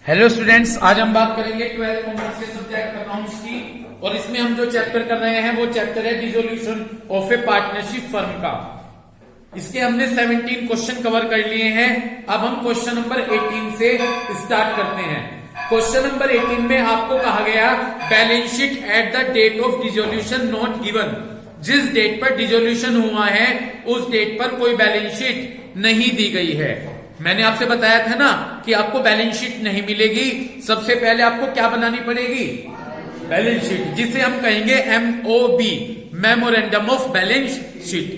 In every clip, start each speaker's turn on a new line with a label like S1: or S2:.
S1: Hello students, आज हम बात करेंगे 12th कॉमर्स के सब्जेक्ट अकाउंट्स की। और इसमें हम जो चैप्टर कर रहे हैं वो चैप्टर है dissolution of A partnership firm का। इसके हमने 17 क्वेश्चन कवर कर लिए हैं। अब हम क्वेश्चन नंबर 18 से स्टार्ट करते हैं। क्वेश्चन नंबर 18 में आपको कहा गया balance sheet at the date of dissolution not given. जिस डेट पर डिसोल्यूशन हुआ है उस डेट पर कोई बैलेंस शीट नहीं दी गई है। मैंने आपसे बताया था ना कि आपको बैलेंस शीट नहीं मिलेगी, सबसे पहले आपको क्या बनानी पड़ेगी? बैलेंस शीट, जिसे हम कहेंगे MOB, memorandum of balance sheet.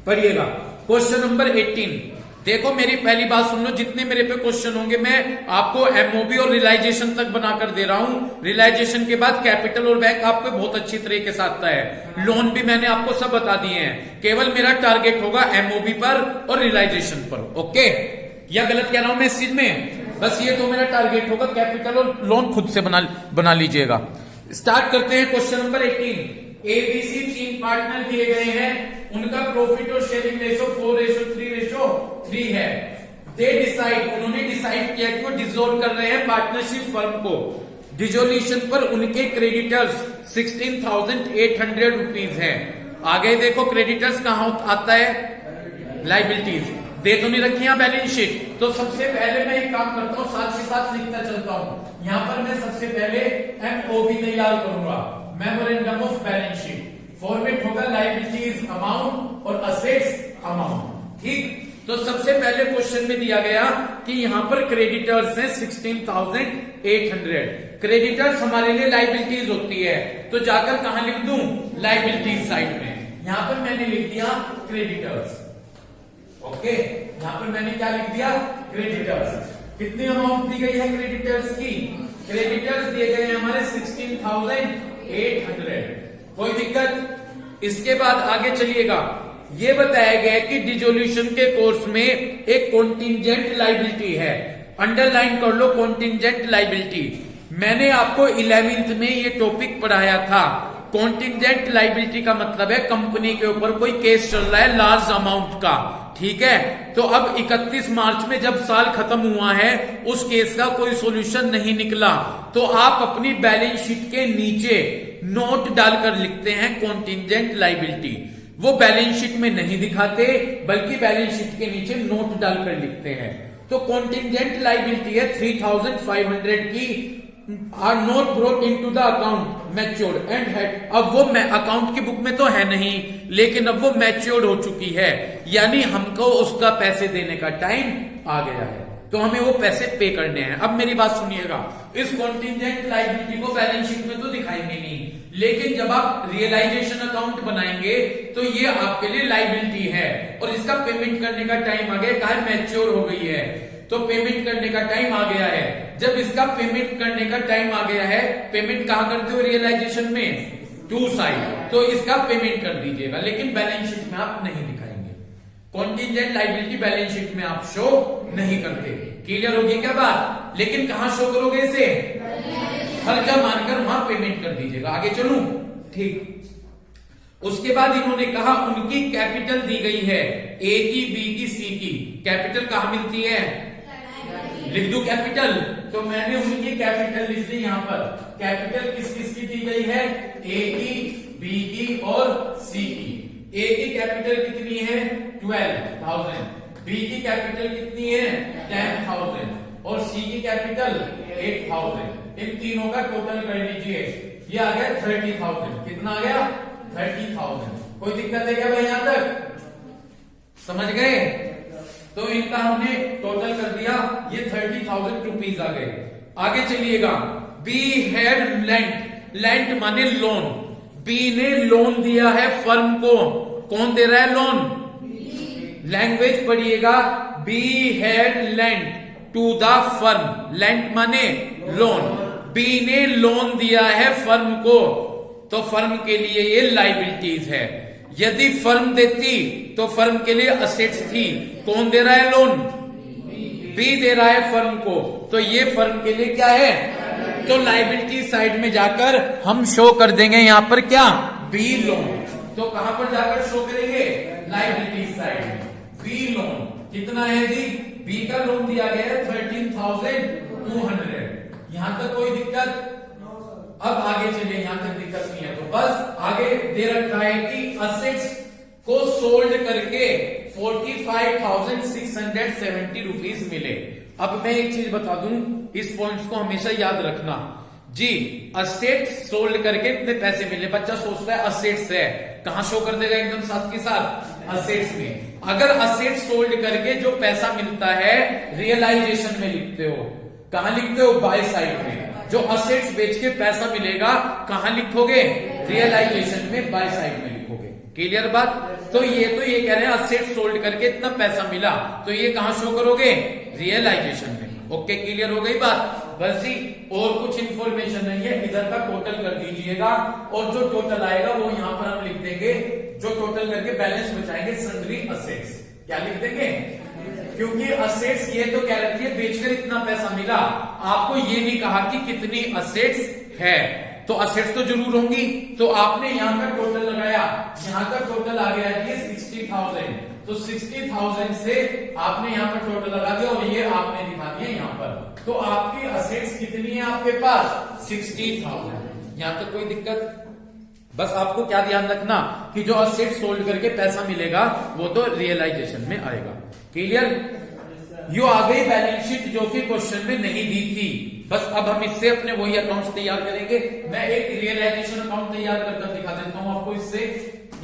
S1: पढ़िएगा क्वेश्चन नंबर 18। देखो मेरी पहली बात सुन लो, जितने मेरे पे क्वेश्चन होंगे मैं आपको MOB और रियलाइजेशन तक बनाकर दे रहा हूं। रियलाइजेशन के बाद कैपिटल और बैंक आपको बहुत अच्छी तरीके से आता है। लोन भी मैंने आपको सब बता दिए हैं। केवल मेरा टारगेट होगा MOB पर और रियलाइजेशन पर। ओके, या गलत कह रहा हूं मैं इस चीज में? बस ये तो मेरा टारगेट होगा। कैपिटल और लोन खुद से बना लीजिएगा। स्टार्ट करते हैं क्वेश्चन नंबर 18। ABC 3 पार्टनर दिए गए हैं, उनका प्रॉफिट और शेयरिंग रेशो 4:3:3 है। दे डिसाइड, उन्होंने डिसाइड किया कि वो डिसॉल्व कर रहे हैं पार्टनरशिप फर्म को। डिसोल्यूशन पर उनके क्रेडिटर्स 16,800 रुपीज है। आगे देखो क्रेडिटर्स कहां आता है? लाइबिलिटीज। दे तो नहीं रखी है बैलेंस शीट, तो सबसे पहले मैं एक काम करता हूं, साथ के साथ लिखता चलता हूं। यहां पर मैं सबसे पहले MOB तैयार करूंगा, memorandum of balance sheet. Format होगा लाइबिलिटीज अमाउंट और असेट्स अमाउंट। ठीक, तो सबसे पहले क्वेश्चन में दिया गया कि यहां पर क्रेडिटर्स हैं 16,800। क्रेडिटर्स हमारे लिए लाइबिलिटीज होती है, तो जाकर कहां लिख दूं? लाइबिलिटीज साइड में। यहां पर मैंने लिख दिया क्रेडिटर्स। ओके, यहां पर मैंने क्या लिख दिया? क्रेडिटर्स। कितनी अमाउंट दी गई है क्रेडिटर्स की? क्रेडिटर्स दिए गए हैं हमारे 16,800। कोई दिक्कत? इसके बाद आगे चलिएगा। ये बताया गया है कि डिसोल्यूशन के कोर्स में एक कॉन्टिंजेंट लाइबिलिटी है। अंडरलाइन कर लो कॉन्टिंजेंट लाइबिलिटी। मैंने आपको 11th में ये टॉपिक पढ़ाया था। कॉन्टिंजेंट लाइबिलिटी का मतलब है कंपनी के ऊपर कोई केस चल रहा है लार्ज अमाउंट का। ठीक है, तो अब 31 मार्च में जब साल खत्म हुआ है उस केस का कोई सॉल्यूशन नहीं निकला, तो आप अपनी बैलेंस शीट के नीचे नोट डालकर लिखते हैं कॉन्टिंजेंट लाइबिलिटी। वो बैलेंस शीट में नहीं दिखाते बल्कि बैलेंस शीट के नीचे नोट डालकर लिखते हैं। तो कॉन्टिंजेंट लाइबिलिटी है 3,500 की, are not brought into the account matured and had. अब वो अकाउंट की बुक में तो है नहीं, लेकिन अब वो मैच्योर्ड हो चुकी है, यानी हमको उसका पैसे देने का टाइम आ गया है, तो हमें वो पैसे पे करने हैं। अब मेरी बात सुनिएगा, इस कॉन्टिंजेंट लाइबिलिटी को बैलेंस शीट में तो दिखाएंगे नहीं, लेकिन जब आप रियलाइजेशन अकाउंट बनाएंगे तो ये आपके लिए लाइबिलिटी है और इसका पेमेंट करने का टाइम आ गया। कहा मैच्योर हो गई है तो पेमेंट करने का टाइम आ गया है। जब इसका पेमेंट करने का टाइम आ गया है, पेमेंट कहां करते हो रियलाइजेशन में? टू साइड, तो इसका पेमेंट कर दीजिएगा, लेकिन बैलेंस शीट में आप नहीं दिखाएंगे। कॉन्टिंजेंट लाइबिलिटी बैलेंस शीट में आप शो नहीं करते। क्लियर होगी क्या बात? लेकिन कहां शो करोगे इसे? खर्चा मानकर वहां पेमेंट कर दीजिएगा। आगे चलूं? ठीक। उसके बाद इन्होंने कहा उनकी कैपिटल दी गई है A की, B की, C की। कैपिटल कहां मिलती है? लिख दू कैपिटल, तो मैंने उनकी कैपिटल लिख दी। यहां पर कैपिटल किस किस की दी गई है? A की, B की और C की। A की कैपिटल कितनी है? 12,000। B की कैपिटल कितनी है? 10,000 और C की कैपिटल 8,000। इन तीनों का टोटल कर लीजिए, ये आ गया 30,000। कितना आ गया? 30,000। कोई दिक्कत है क्या भाई? यहां तक समझ गए? तो इनका हमने टोटल कर दिया, ये 30,000 रुपीज आ गए। आगे चलिएगा। बी हैड लेंट, लेंट माने लोन। बी ने लोन दिया है फर्म को। कौन दे रहा है लोन? लैंग्वेज पढ़िएगा, B had lent to the firm. Lent माने लोन। बी ने लोन दिया है फर्म को, तो फर्म के लिए ये लाइबिलिटीज है। यदि फर्म देती तो फर्म के लिए असेट्स थी। कौन दे रहा है लोन? बी दे रहा है फर्म को, तो ये फर्म के लिए क्या है? तो लाइबिलिटी साइड में जाकर हम शो कर देंगे यहां पर क्या? B loan. तो कहां पर जाकर शो करेंगे? लाइबिलिटी साइड में बी लोन। कितना है जी? बी का लोन दिया गया है 13,000। 16,200। यहां तक कोई दिक्कत? अब आगे चलिए, यहां तक दिक्कत नहीं है तो बस आगे दे रखा है कि असेट्स को सोल्ड करके 45,670 रुपीज मिले। अब मैं एक चीज बता दूं, इस पॉइंट्स को हमेशा याद रखना जी। असेट्स सोल्ड करके कितने पैसे मिले? बच्चा सोचता है असेट्स है, कहां शो कर देगा एकदम साथ के साथ? असेट्स में। अगर असेट्स सोल्ड करके जो पैसा मिलता है रियलाइजेशन में लिखते हो, कहां लिखते हो? बाय साइड में। जो असेट्स बेच के पैसा मिलेगा कहां लिखोगे? रियलाइजेशन में, बाय साइड में लिखोगे। क्लियर बात? तो ये कह रहे हैं असेट्स सोल्ड करके इतना पैसा मिला, तो ये कहां शो करोगे? रियलाइजेशन में। ओके, क्लियर हो गई बात? बस जी, और कुछ इंफॉर्मेशन नहीं है, इधर का टोटल कर दीजिएगा और जो टोटल आएगा वो यहां पर हम लिख देंगे। जो टोटल करके बैलेंस बचाएंगे सन्ड्री असेट्स। क्या लिख देंगे? क्योंकि असेट्स ये तो कह रखी है बेचकर इतना पैसा मिला, आपको ये नहीं कहा कि कितनी असेट्स है। तो असेट्स तो जरूर होंगी, तो आपने यहां का टोटल लगाया, यहां का टोटल आ गया ये 60,000। तो 60,000 से आपने यहां पर टोटल लगा दिया और ये आपने दिखा दिया यहां पर। तो आपकी असेट्स कितनी है आपके पास? 60,000। यहां तक कोई दिक्कत? बस आपको क्या ध्यान रखना कि जो असेट सोल्ड करके पैसा मिलेगा वो तो रियलाइजेशन में आएगा। क्लियर? यो आ गई बैलेंस शीट जो कि क्वेश्चन में नहीं दी थी। बस अब हम इससे अपने वही अकाउंट्स तैयार करेंगे। मैं एक रियलाइजेशन अकाउंट तैयार करके दिखा देता हूं आपको इससे।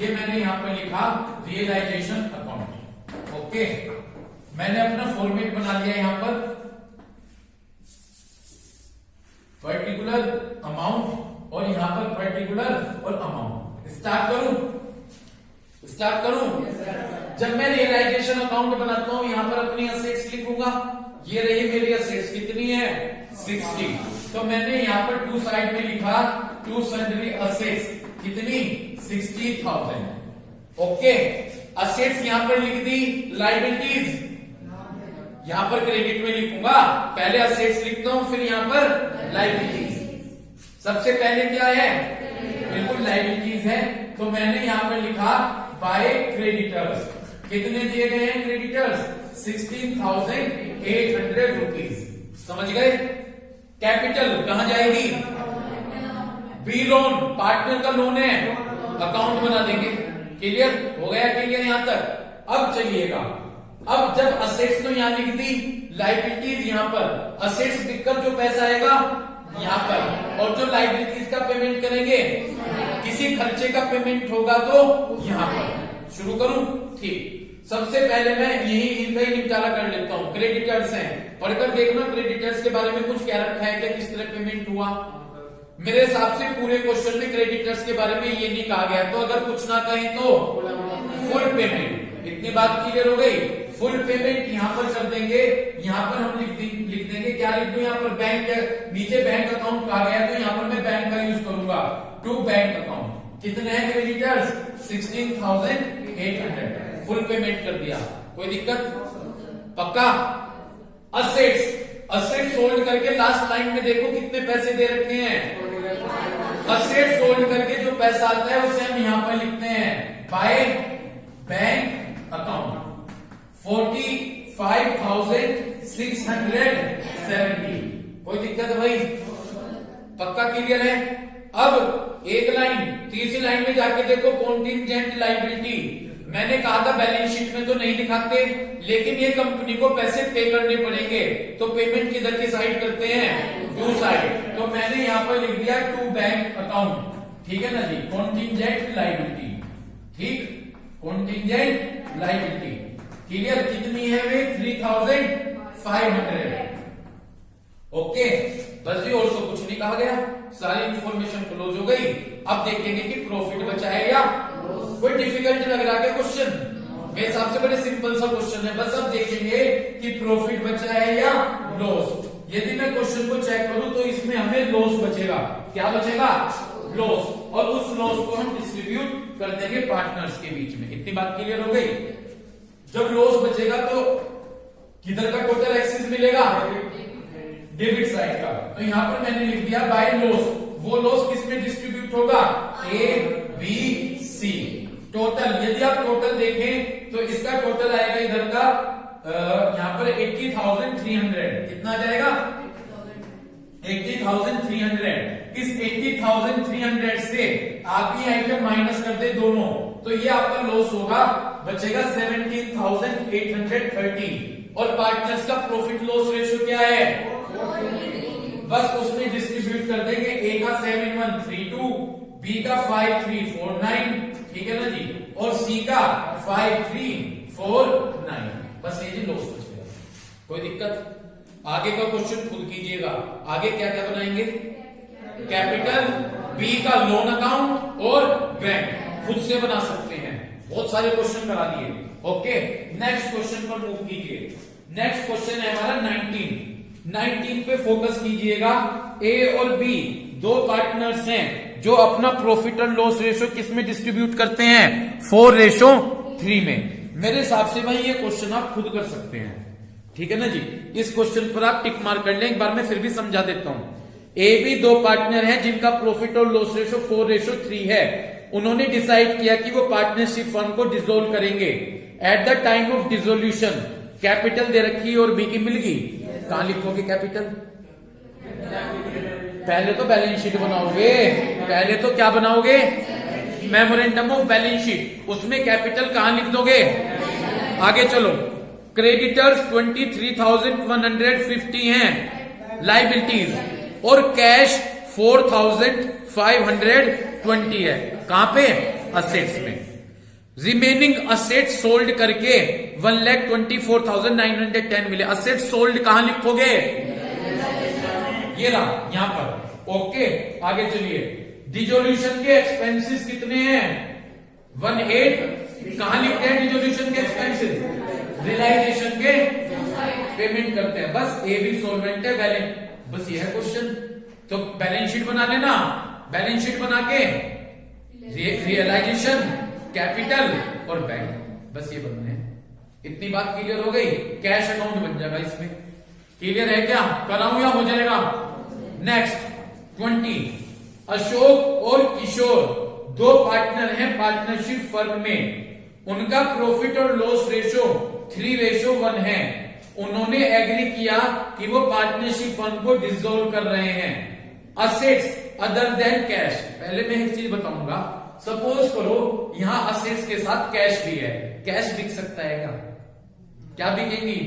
S1: ये मैंने यहां पर लिखा रियलाइजेशन अकाउंट। ओके, मैंने अपना फॉर्मेट बना लिया यहां पर, पर्टिकुलर अमाउंट और यहां पर पर्टिकुलर और अमाउंट। स्टार्ट करूं? जब मैं रियलाइजेशन अकाउंट बनाता हूं यहां पर अपनी असेट्स लिखूंगा। ये रही मेरी असेट्स, कितनी है? 60। तो मैंने यहां पर टू साइड में लिखा टू सन्ड्री असेट्स, कितनी? 60,000। ओके, असेट्स यहां पर लिख दी। लायबिलिटीज यहां पर क्रेडिट में लिखूंगा, पहले असेट्स लिखता हूं फिर यहां पर लायबिलिटीज। सबसे पहले क्या है? बिल्कुल लायबिलिटीज है। तो मैंने यहां पर लिखा बाय क्रेडिटर्स। कितने दिए गए हैं क्रेडिटर्स? 16,800 रुपीज। समझ गए? कैपिटल कहां जाएगी? बी लोन, पार्टनर का लोन है, अकाउंट बना देंगे। क्लियर हो गया? क्लियर यहां तक? अब चलिएगा, अब जब असेट्स तो यहां लिख दी, लायबिलिटीज यहां पर, असेट्स बिककर जो पैसा आएगा यहां पर, और जो लायबिलिटीज का पेमेंट करेंगे, किसी खर्चे का पेमेंट होगा तो यहां पर। शुरू करूं? ठीक, सबसे पहले मैं यही इनका ही निपटारा कर लेता हूं। क्रेडिटर्स हैं, पढ़कर देखना क्रेडिटर्स के बारे में कुछ क्या रखा है, क्या किस तरह पेमेंट हुआ। मेरे हिसाब से पूरे क्वेश्चन में क्रेडिटर्स के बारे में ये नहीं कहा गया, तो अगर कुछ ना कहें तो फुल पेमेंट। इतनी बात क्लियर हो गई? फुल पेमेंट यहां पर कर देंगे। यहां पर हम लिख देंगे, क्या लिख दूं यहां पर? बैंक, नीचे बैंक अकाउंट कहा गया तो यहां पर मैं बैंक का यूज करूंगा, टू बैंक अकाउंट। कितने हैं क्रेडिटर्स? 16,800। फुल पेमेंट कर दिया, कोई दिक्कत? पक्का? असेट्स सोल्ड करके लास्ट लाइन में देखो कितने पैसे दे रखे हैं। असेट्स सोल्ड करके जो पैसा आता है उसे हम यहां पर लिखते हैं बाय बैंक अकाउंट, 45,670। कोई दिक्कत है भाई? पक्का क्लियर है? अब एक लाइन, तीसरी लाइन में जाके देखो कॉन्टिंजेंट लायबिलिटी। मैंने कहा था बैलेंस शीट में तो नहीं दिखाते, लेकिन ये कंपनी को पैसे पे करने पड़ेंगे, तो पेमेंट किधर की साइड करते हैं? Two side. तो मैंने यहां पर लिख दिया टू बैंक अकाउंट। ठीक है ना जी? Contingent liability. ठीक, कॉन्टिंजेंट लायबिलिटी। क्लियर? कितनी है वे? 3,500। ओके, बस जी, और तो कुछ नहीं कहा गया, सारी इंफॉर्मेशन क्लोज हो गई। अब देखेंगे कि प्रॉफिट बचा है या कोई डिफिकल्ट लग रहा है क्वेश्चन? मेरे हिसाब से बड़े सिंपल सा क्वेश्चन है। बस अब देखेंगे कि प्रॉफिट बचा है या लॉस। यदि मैं क्वेश्चन को चेक करूं तो इसमें हमें लॉस बचेगा। क्या बचेगा? लॉस। और उस लॉस को हम डिस्ट्रीब्यूट कर देंगे पार्टनर्स के बीच में। इतनी बात क्लियर हो गई? जब लॉस बचेगा तो किधर का टोटल एक्सिस मिलेगा? डेबिट साइड का। तो यहां पर मैंने लिख दिया बाय लॉस। वो लॉस किस में डिस्ट्रीब्यूट होगा? ए, बी, सी। टोटल, यदि आप टोटल देखें तो इसका टोटल आएगा इधर का यहाँ पर 80,300 कितना आ जाएगा 80,300। इस 80,300 से आप ये आइटम माइनस कर दे दोनों, तो ये आपका लॉस होगा, बचेगा 17,830। और पार्टनर्स का प्रॉफिट लॉस रेशियो क्या है, बस उसमें डिस्ट्रीब्यूट कर देंगे। ए का 7132, बी का 5349, ठीक है ना जी, और सी का 5349। बस ये जी लॉस बचेगा, कोई दिक्कत। आगे का क्वेश्चन खुद कीजिएगा। आगे क्या क्या बनाएंगे, कैपिटल, बी का लोन अकाउंट और बैंक खुद से बना सकते हैं। बहुत सारे क्वेश्चन करा दिए। ओके, नेक्स्ट क्वेश्चन पर मूव कीजिए। नेक्स्ट क्वेश्चन है हमारा 19 पे फोकस कीजिएगा। ए और बी दो पार्टनर्स हैं जो अपना प्रॉफिट और लॉस रेशो किस में डिस्ट्रीब्यूट करते हैं, 4:3 में। मेरे हिसाब से भाई ये क्वेश्चन आप खुद कर सकते हैं, ठीक है ना जी। इस क्वेश्चन पर आप टिक मार्क कर लें। एक बार मैं फिर भी समझा देता हूं। ए बी दो पार्टनर हैं जिनका प्रॉफिट और लॉस रेशो 4:3 है। उन्होंने डिसाइड किया कि वो पार्टनरशिप फर्म को डिसॉल्व करेंगे। At the time of dissolution capital दे रखी और बी की मिल गई। कहां लिखोगे कैपिटल, पहले तो बैलेंस शीट बनाओगे, पहले तो क्या बनाओगे, मेमोरेंडम ऑफ बैलेंस शीट, उसमें कैपिटल कहां लिख दोगे। आगे चलो, क्रेडिटर्स 23,150 हैं लाइबिलिटीज, और कैश 4,520 है। कहां पे, असेट्स में। रिमेनिंग असेट सोल्ड करके 1,24,910 मिले। असेट सोल्ड कहां लिखोगे, ये रहा यहां पर। ओके, आगे चलिए। डिसोल्यूशन के एक्सपेंसेस कितने हैं, 18। कहां लिखते हैं डिसोल्यूशन के एक्सपेंसेस, रियलाइजेशन के पेमेंट करते हैं। बस ए भी सोलवेंट है, बैलेंस, बस ये है क्वेश्चन। तो बैलेंस शीट बना लेना, बैलेंस शीट बना के रियलाइजेशन, कैपिटल और बैंक, बस ये बनने हैं। इतनी बात क्लियर हो गई। कैश अकाउंट बन जाएगा इसमें। क्लियर है क्या, कराऊं या हो जाएगा। नेक्स्ट 20, अशोक और किशोर दो पार्टनर हैं पार्टनरशिप फर्म में। उनका प्रॉफिट और लॉस रेशो 3:1 है। उन्होंने एग्री किया कि वो पार्टनरशिप फर्म को डिसॉल्व कर रहे हैं। असेट्स अदर देन कैश, पहले मैं एक चीज बताऊंगा। सपोज करो यहां असेट्स के साथ कैश भी है, कैश बिक सकता है क्या बिकेंगी,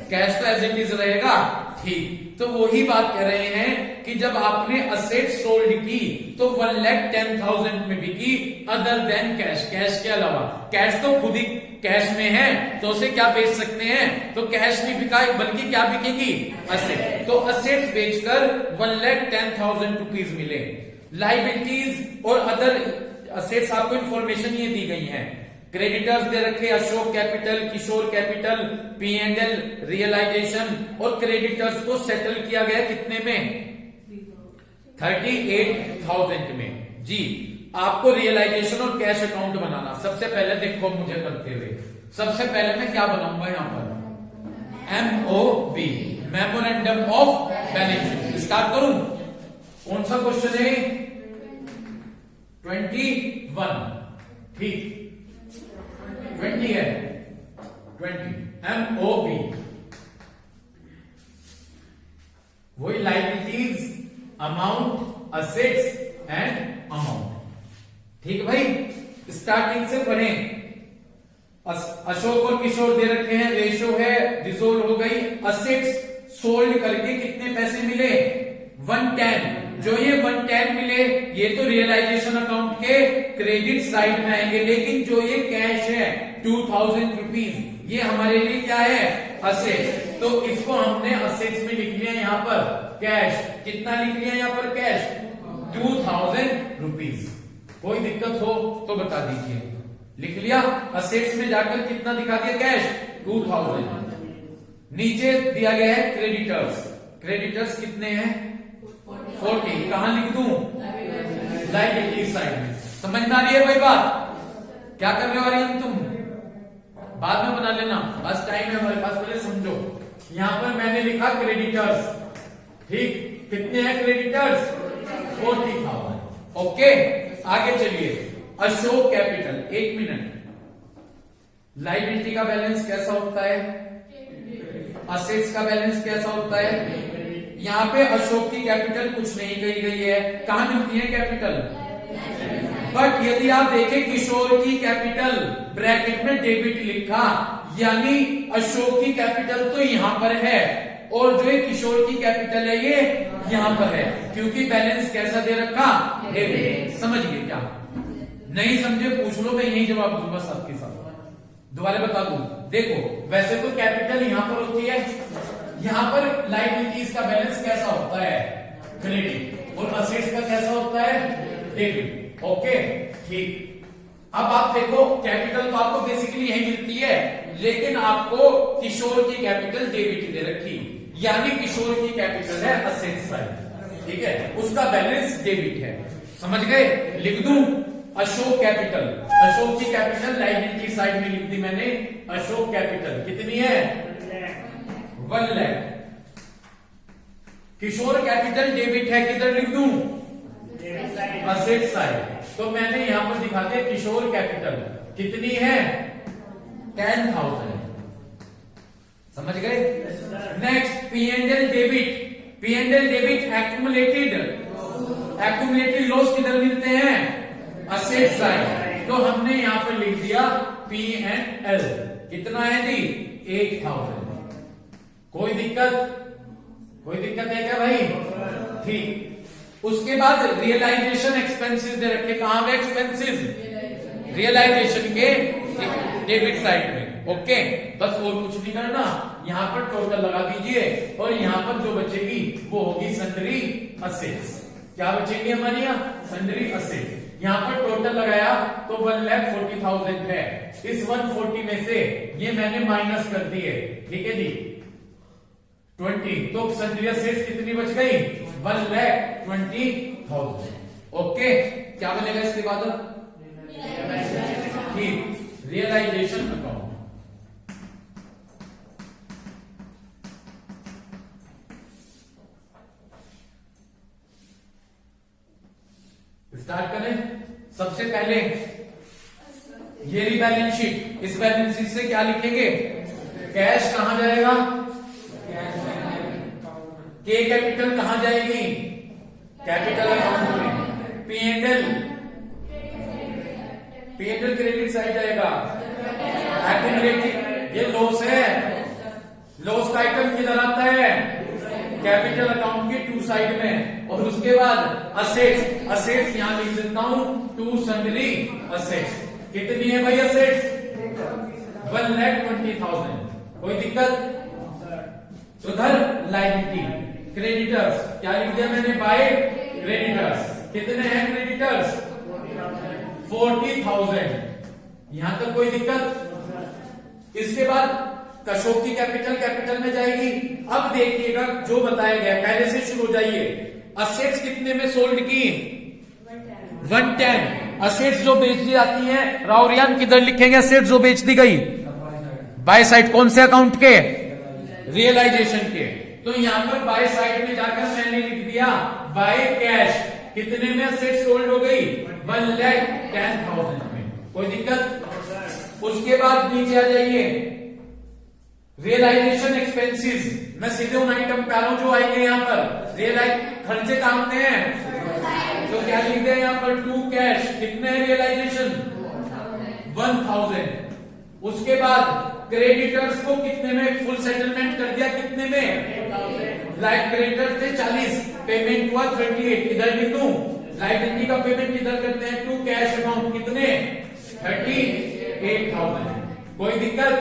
S1: कैश तो एज इट इज रहेगा, ठीक। तो वही बात कह रहे हैं कि जब आपने असेट सोल्ड की तो 1,10,000 में बिकी, अदर देन कैश, कैश के अलावा। कैश तो खुद ही कैश में है तो उसे क्या बेच सकते हैं, तो कैश नहीं बिका, बल्कि क्या बिकेगी, असेट। तो असेट्स बेचकर 1,10,000 रुपीज मिले। लाइबिलिटीज और अदर असेट्स आपको इंफॉर्मेशन ये दी गई है। क्रेडिटर्स दे रखे, अशोक कैपिटल, किशोर कैपिटल, P&L, रियलाइजेशन, और क्रेडिटर्स को सेटल किया गया कितने में, 38,000 में। जी, आपको रियलाइजेशन और कैश अकाउंट बनाना। सबसे पहले देखो मुझे करते हुए, सबसे पहले मैं क्या बनाऊंगा यहां पर, MOB, memorandum of balance sheet. Start करूं, कौन सा क्वेश्चन है, 21, ठीक, 20 है, 20 MOB, वही liabilities, amount, assets and amount, ठीक भाई। स्टार्टिंग से पढ़ें। अशोक और किशोर दे रखे हैं, रेशो है, डिसॉल्व हो गई। असेट्स सोल्ड करके कितने पैसे मिले, 110। जो ये 110 मिले ये तो रियलाइजेशन अकाउंट के क्रेडिट साइड में आएंगे, लेकिन जो ये कैश है 2,000 रुपीज, ये हमारे लिए क्या है, असेट्स। तो इसको हमने असेट्स में लिख लिया यहाँ पर कैश। कितना लिख लिया यहाँ पर कैश, 2,000 रुपीज। कोई दिक्कत हो तो बता दीजिए। लिख लिया, असेट्स में जाकर कितना दिखा दिया, कैश 2,000। नीचे दिया गया है क्रेडिटर्स, क्रेडिटर्स कितने हैं, 40। कहां लिख दूं, लाइबिलिटी साइड में। समझ में आ रही है भाई बात, क्या कर रहे हो आर्यन तुम, बाद में बना लेना, बस टाइम है हमारे पास, पहले समझो। यहां पर मैंने लिखा क्रेडिटर्स, ठीक, कितने हैं क्रेडिटर्स, 40,000। ओके, आगे चलिए। Ashok capital, 1 minute. लायबिलिटी का बैलेंस कैसा होता है, असेट्स का बैलेंस कैसा होता है। यहाँ पे अशोक की कैपिटल कुछ नहीं कही गई है, कहां मिलती है कैपिटल, बट यदि आप देखें किशोर की कैपिटल ब्रैकेट में डेबिट लिखा, यानी अशोक की कैपिटल तो यहां पर है और जो किशोर की कैपिटल है ये यहां पर है, क्योंकि बैलेंस कैसा दे रखा, डेबिट। समझ गए क्या, नहीं समझे पूछ लो, मैं यही जवाब दूंगा सबके साथ। दोबारा बता दूं, देखो वैसे तो कैपिटल यहां पर होती है, यहां पर लायबिलिटीज का बैलेंस कैसा होता है, क्रेडिट, और असेट्स का कैसा होता है, डेबिट। ओके ठीक। अब आप देखो कैपिटल तो आपको बेसिकली यही मिलती है, लेकिन आपको किशोर की कैपिटल डेबिट दे रखी, यानी किशोर की कैपिटल है असेट साइड, ठीक है, उसका बैलेंस डेबिट है। समझ गए, लिख दूं अशोक कैपिटल, अशोक की कैपिटल लायबिलिटी साइड में लिख दी मैंने, अशोक कैपिटल कितनी है, 1 लाख। किशोर कैपिटल डेबिट है, किधर लिख दूं, असेट साइड, तो मैंने यहां पर दिखा दिया किशोर कैपिटल कितनी है, 10,000। समझ गए। Next P&L debit, P&L debit accumulated, accumulated loss किधर मिलते हैं, असेट साइड, तो हमने यहां पर लिख दिया P&L कितना है जी, 8,000। कोई दिक्कत, कोई दिक्कत है क्या भाई, ठीक। उसके बाद रियलाइजेशन एक्सपेंसेस दे रखे, कहां पे एक्सपेंसेस, रियलाइजेशन के डेबिट साइड में। ओके, बस और कुछ नहीं करना, यहां पर टोटल लगा दीजिए और यहां पर जो बचेगी वो होगी सन्ड्री असेट्स। क्या बचेगी हमारी यहाँ, सन्ड्री असेट्स। यहां पर टोटल लगाया तो 1,40,000 है, इस 140 में से ये मैंने माइनस कर दिए, ठीक है जी, 20, तो सन्ड्री असेट्स कितनी बच गई, 1,20,000। ओके, क्या बनेगा इसके बाद, ठीक, रियलाइजेशन अकाउंट। स्टार्ट करें। सबसे पहले ये रही बैलेंस शीट, इस बैलेंस शीट से क्या लिखेंगे, कैश कहां जाएगा, के कैपिटल कहां जाएगी, कैपिटल अकाउंट में, P&L क्रेडिट साइड जाएगा, एक्यूमुलेटेड ये लॉस है, लॉस का आइटम किधर आता है, कैपिटल अकाउंट के टू साइड में, और उसके बाद असेट्स, असेट्स यहां लिख देता हूं, टू सन्ड्री असेट्स, कितनी है भाई असेट्स, 1,20,000। कोई दिक्कत, उधर लायबिलिटी, क्रेडिटर्स क्या लिख दिया मैंने, बाय क्रेडिटर्स, कितने हैं क्रेडिटर्स, 40,000। यहां तक कोई दिक्कत। इसके बाद अशोक की कैपिटल कैपिटल में जाएगी। अब देखिएगा जो बताया गया, पहले से शुरू हो जाइए। असेट्स कितने में सोल्ड की, 110। असेट्स जो बेच दी जाती है, राउरियान किधर लिखेंगे, असेट्स जो बेच दी गई, बाय साइड, कौन से अकाउंट के, रियलाइजेशन के। तो यहां पर बाय साइड में जाकर मैंने लिख दिया बाय कैश, कितने में असेट्स सोल्ड हो गई, 1,10,000 में। कोई दिक्कत। उसके बाद नीचे आ जाइए, रियलाइजेशन एक्सपेंसेस, मैं सीधे उन आइटम पे आ रहा हूं जो आएंगे यहां पर, रियलाइज खर्चे कामते हैं, तो क्या लिख दे यहां पर, टू कैश, कितने हैं रियलाइजेशन, 1,000। उसके बाद क्रेडिटर्स को कितने में फुल सेटलमेंट कर दिया, कितने में, लाइक क्रेडिटर थे 40, पेमेंट हुआ 38, इधर भी दूं, लायबिलिटी का पेमेंट इधर करते हैं, टू कैश अकाउंट कितने, 38,000। कोई दिक्कत,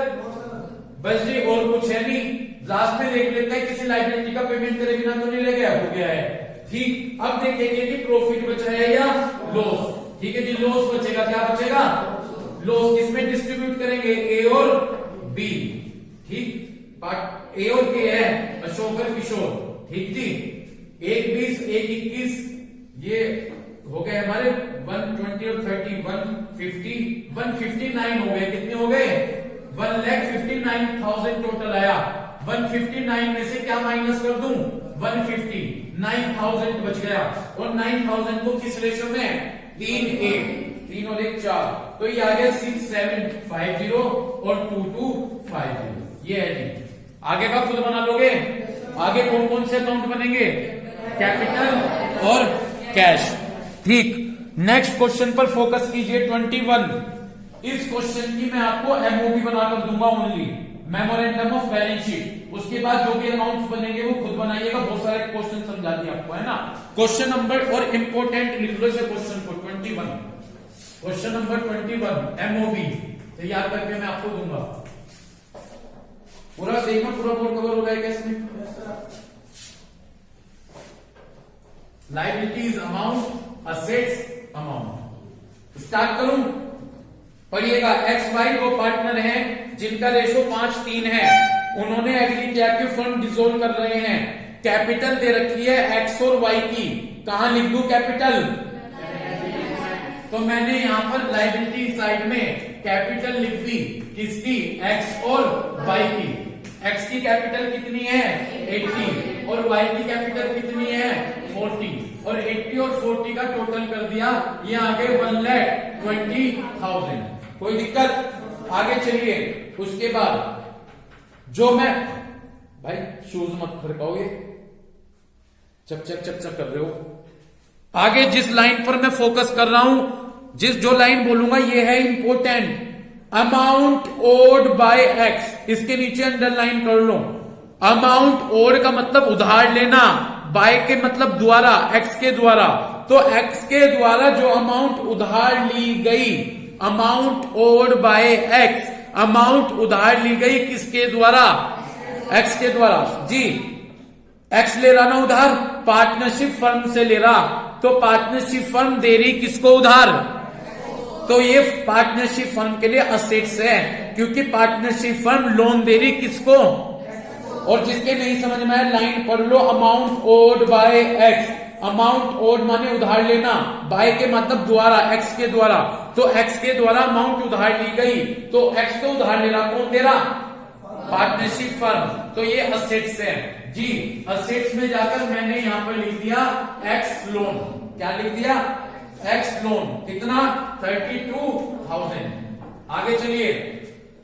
S1: बस जी और कुछ है नहीं। लास्ट में देख लेते हैं किसी लायबिलिटी का पेमेंट करे बिना तो नहीं ले गया, हो गया है, ठीक। अब देखेंगे कि प्रॉफिट बचा है या लॉस, ठीक है जी, लॉस बचेगा, क्या बचेगा, लॉस। किसमें डिस्ट्रीब्यूट करेंगे, ए और बी, ठीक, पार्ट ए और के है, अशोक और किशोर, ठीक जी। 1 20 1 21, ये हो गए हमारे 120 और 30, 150, 159 हो गए, कितने हो गए, 1,59,000 टोटल आया। 159 में से क्या माइनस कर दूं, 150, 9,000 बच गया। और 9,000 को किस रेशो में, 3:1, 3 और 1 4, तो ये आ गया 6750 और 2250। ये है जी। आगे का खुद बना लोगे। आगे कौन कौन से अकाउंट बनेंगे? कैपिटल और कैश। ठीक, नेक्स्ट क्वेश्चन पर फोकस कीजिए 21। इस क्वेश्चन की मैं आपको एमओबी बनाकर दूंगा only, memorandum of balance sheet. उसके बाद जो भी अमाउंट्स बनेंगे वो खुद बनाइएगा, बहुत सारे क्वेश्चन समझा दिए आपको, है ना। क्वेश्चन नंबर और इंपोर्टेंट लिख लो इसे क्वेश्चन को 21। क्वेश्चन नंबर 21 एमओबी तैयार करके मैं आपको दूंगा। पूरा देखना, पूरा बोर्ड कवर हो जाएगा इसमें। Liabilities amount, assets amount. Start करूं? पढ़िएगा। एक्स वाई दो पार्टनर हैं जिनका रेशो 5:3 है। उन्होंने एग्री किया कि फंड डिसॉल्व कर रहे हैं। कैपिटल दे रखी है एक्स और वाई की। कहां लिख दूं कैपिटल? तो मैंने यहां पर लायबिलिटी साइड में कैपिटल लिख दी। किसकी? एक्स और वाई की। एक्स की कैपिटल कितनी है? 80 और वाई की कैपिटल कितनी है? 40। और 80 और 40 का टोटल कर दिया, ये आगे 1,20,000। कोई दिक्कत? आगे चलिए। उसके बाद जो मैं, भाई शूज मत खड़काओगे, चक चक चक चक कर रहे हो। आगे जिस लाइन पर मैं फोकस कर रहा हूं, जो लाइन बोलूंगा ये है important. Amount owed by X, इसके नीचे अंडरलाइन कर लो। अमाउंट ओड का मतलब उधार लेना, बाय के मतलब द्वारा, एक्स के द्वारा। तो एक्स के द्वारा जो अमाउंट उधार ली गई, amount owed by X, amount उधार ली गई किसके द्वारा? एक्स के द्वारा जी। एक्स ले रहा ना उधार, पार्टनरशिप फर्म से ले रहा, तो पार्टनरशिप फर्म दे रही किसको उधार? तो ये पार्टनरशिप फर्म के लिए असेट्स है, क्योंकि पार्टनरशिप फर्म लोन दे रही किसको? और जिसके नहीं समझ में आया लाइन पढ़ लो। Amount owed by X, amount owed माने उधार लेना, बाय के मतलब द्वारा, एक्स के द्वारा। तो एक्स के द्वारा अमाउंट उधार ली गई, तो एक्स तो उधार ले रहा, कौन दे रहा? Partnership firm. तो ये असेट्स है जी। असेट्स में जाकर मैंने यहां पर लिख दिया एक्स लोन। क्या लिख दिया? X loan. कितना? 32,000। आगे चलिए।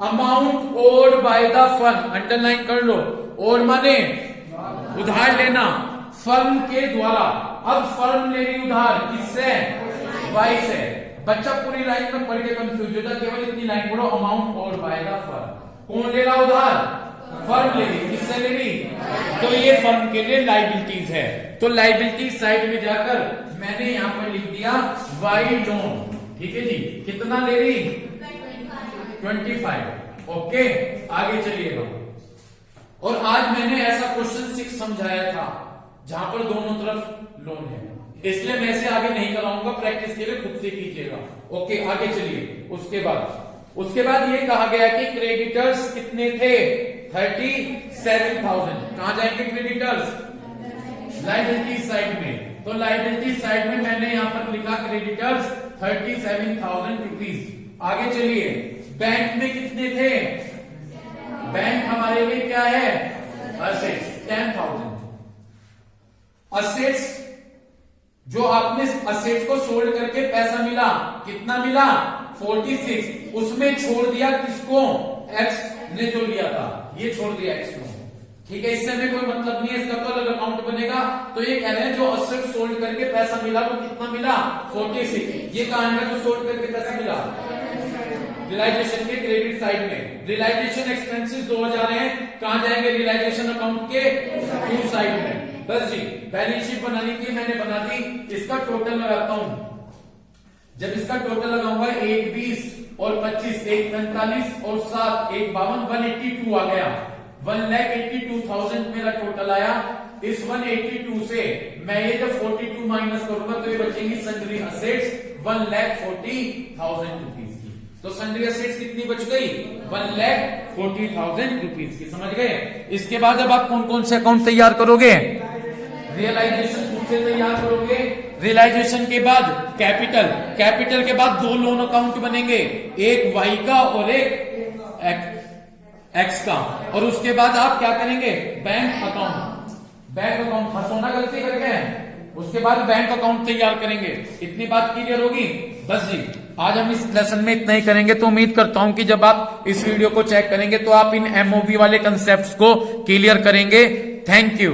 S1: Amount owed by the firm, underline कर लो। ओड माने उधार लेना, फर्म के द्वारा। अब फर्म ले रही उधार किससे? वाई से। बच्चा पूरी लाइन में पढ़ के कंफ्यूज होता, केवल इतनी लाइन पढ़ो। Amount owed by the firm, कौन ले रहा उधार? फर्म ले रही। किससे ले रही? तो ये फर्म के लिए लायबिलिटीज है। तो लायबिलिटी साइड में जाकर मैंने यहां पर लिख दिया वाई लोन। ठीक है जी। कितना ले रही? 25। ओके, आगे चलिएगा। और आज मैंने ऐसा क्वेश्चन 6 समझाया था जहां पर दोनों तरफ लोन है, इसलिए मैं इसे आगे नहीं कराऊंगा, प्रैक्टिस के लिए खुद से कीजिएगा। ओके, आगे चलिए। उसके बाद ये कहा गया कि क्रेडिटर्स कितने थे? 37,000। कहां जाएंगे क्रेडिटर्स? लायबिलिटी साइड में। तो लायबिलिटी साइड में मैंने यहां पर लिखा क्रेडिटर्स 37,000 रुपीज। आगे चलिए। बैंक में कितने थे? बैंक हमारे लिए क्या है? असेट्स 10,000। असेट्स जो आपने असेट्स को सोल्ड करके पैसा मिला, कितना मिला? 46। उसमें छोड़ दिया किसको? एक्स ने जो लिया था, ये छोड़ दिया एक्स को। ठीक है, इससे हमें कोई मतलब नहीं है, इसका तो अलग अकाउंट बनेगा। तो ये कह रहे हैं जो असेट सोल्ड करके पैसा मिला वो कितना मिला? 46। ये कहां है जो सोल्ड करके पैसा मिला? रियलाइजेशन के क्रेडिट साइड में। रियलाइजेशन एक्सपेंसेस 2000 है, कहां जाएंगे? रियलाइजेशन अकाउंट के टू साइड में। बस जी, बैलेंस शीट बनानी थी, मैंने बना दी। इसका टोटल लगाता हूं। जब इसका टोटल लगाऊंगा 1 20 और 25, 1 45 और 7 1 52, 182 आ गया। 1,82,000 मेरा टोटल आया। इस 182 से मैं ये जब 42 माइनस करूंगा तो ये बचेंगी सन्ड्री असेट्स 1,40,000 रुपीज की। तो सन्ड्री असेट्स कितनी बच गई? 1,40,000 रुपीज की। समझ गए? इसके बाद अब आप कौन कौन से अकाउंट तैयार करोगे? रियलाइजेशन खुद से तैयार करोगे। रियलाइजेशन के बाद कैपिटल, कैपिटल के बाद 2 लोन अकाउंट बनेंगे, एक वाई का और एक एक्स का। और उसके बाद आप क्या करेंगे? Bank account. बैंक अकाउंट हंसोना गलती कर गए। उसके बाद बैंक अकाउंट तैयार करेंगे। इतनी बात क्लियर होगी? बस जी। आज हम इस लेसन में इतना ही करेंगे। तो उम्मीद करता हूं कि जब आप इस वीडियो को चेक करेंगे तो आप इन एमओबी वाले कंसेप्ट्स को क्लियर करेंगे। Thank you.